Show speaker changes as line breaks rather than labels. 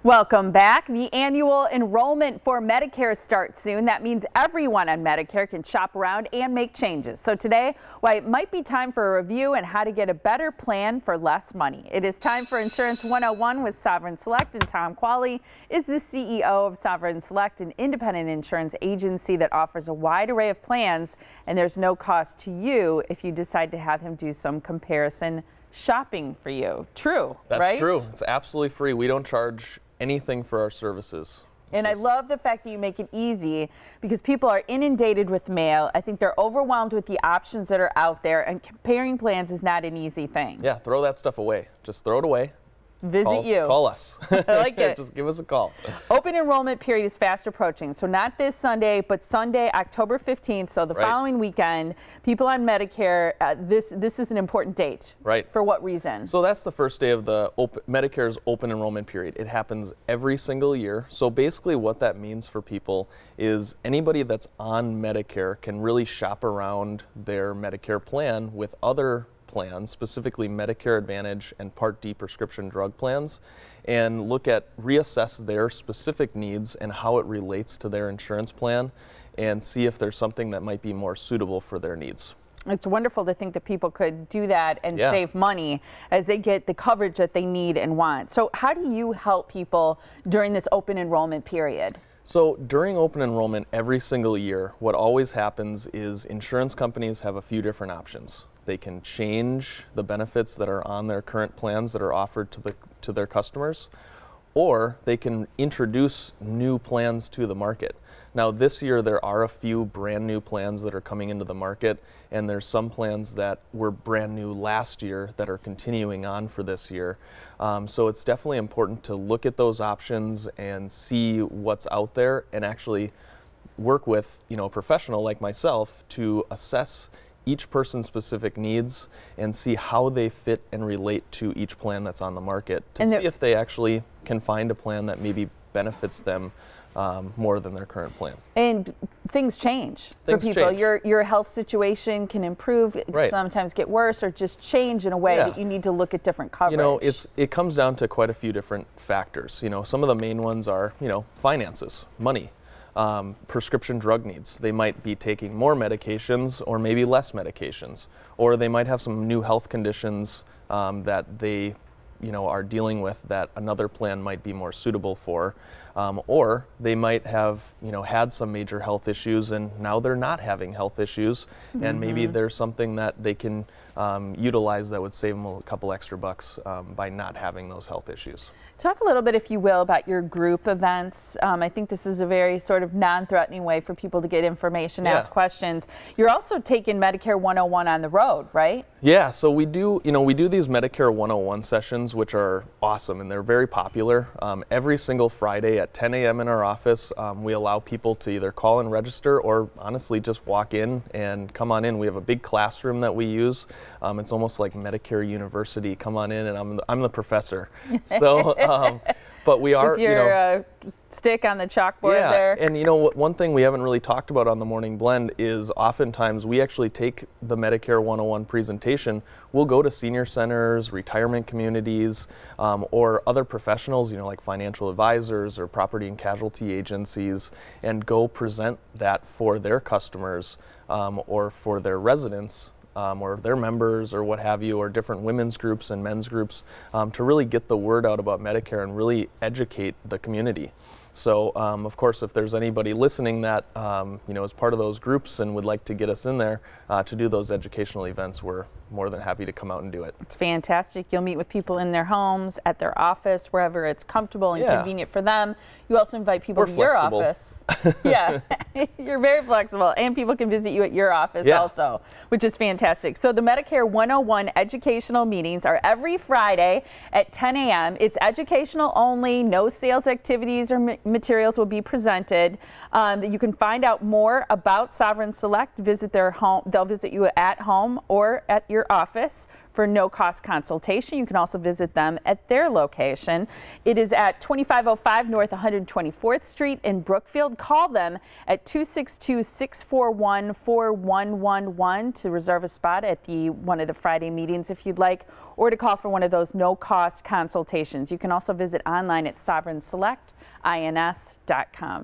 Welcome back. The annual enrollment for Medicare starts soon. That means everyone on Medicare can shop around and make changes. So today, why it might be time for a review and how to get a better plan for less money. It is time for Insurance 101 with Sovereign Select, and Tom Qualley is the CEO of Sovereign Select, an independent insurance agency that offers a wide array of plans, and there's no cost to you if you decide to have him do some comparison shopping for you. True,
That's
right?
true. It's absolutely free. We don't charge anything for our services.
And I love the fact that you make it easy because people are inundated with mail. I think they're overwhelmed with the options that are out there, and comparing plans is not an easy thing.
Yeah, throw that stuff away. Just throw it away. Call us.
I like it.
Just give us a call.
Open enrollment period is fast approaching. So not this Sunday, but Sunday, October 15th. So the following weekend, people on Medicare, this is an important date.
Right.
For what reason?
So that's the first day of the Medicare's open enrollment period. It happens every single year. So basically what that means for people is anybody that's on Medicare can really shop around their Medicare plan with other plans, specifically Medicare Advantage and Part D prescription drug plans, and reassess their specific needs and how it relates to their insurance plan, and see if there's something that might be more suitable for their needs.
It's wonderful to think that people could do that and save money as they get the coverage that they need and want. So how do you help people during this open enrollment period?
So during open enrollment every single year, what always happens is insurance companies have a few different options. They can change the benefits that are on their current plans that are offered to their customers, or they can introduce new plans to the market. Now this year there are a few brand new plans that are coming into the market, and there's some plans that were brand new last year that are continuing on for this year. So it's definitely important to look at those options and see what's out there, and actually work with a professional like myself to assess each person's specific needs and see how they fit and relate to each plan that's on the market, to see if they actually can find a plan that maybe benefits them more than their current plan. And
things change for people. Your health situation can improve, it can sometimes get worse, or just change in a way that you need to look at different coverage.
It comes down to quite a few different factors. Some of the main ones are, finances, money. Prescription drug needs. They might be taking more medications or maybe less medications, or they might have some new health conditions that they are dealing with that another plan might be more suitable for, or they might have had some major health issues and now they're not having health issues, and maybe there's something that they can utilize that would save them a couple extra bucks by not having those health issues.
Talk a little bit, if you will, about your group events. I think this is a very sort of non-threatening way for people to get information, ask questions. You're also taking Medicare 101 on the road, right? Yeah,
so we do these Medicare 101 sessions, which are awesome, and they're very popular. Every single Friday at 10 a.m. in our office, we allow people to either call and register, or honestly just walk in and come on in. We have a big classroom that we use. It's almost like Medicare University. Come on in, and I'm the professor. So. But we are,
with your stick on the chalkboard there.
And one thing we haven't really talked about on the Morning Blend is oftentimes we actually take the Medicare 101 presentation. We'll go to senior centers, retirement communities, or other professionals, like financial advisors or property and casualty agencies, and go present that for their customers or for their residents. Or their members or what have you, or different women's groups and men's groups, to really get the word out about Medicare and really educate the community. So of course, if there's anybody listening that is part of those groups and would like to get us in there to do those educational events, we're more than happy to come out and do it.
It's fantastic. You'll meet with people in their homes, at their office, wherever it's comfortable and convenient for them. You also invite people to your office. Yeah, you're very flexible, and people can visit you at your office also, which is fantastic. So the Medicare 101 educational meetings are every Friday at 10 a.m. It's educational only. No sales activities or materials will be presented. You can find out more about Sovereign Select. Visit their home. They'll visit you at home or at your your office for no-cost consultation. You can also visit them at their location. It is at 2505 North 124th Street in Brookfield. Call them at 262-641-4111 to reserve a spot at one of the Friday meetings if you'd like, or to call for one of those no-cost consultations. You can also visit online at sovereignselectins.com.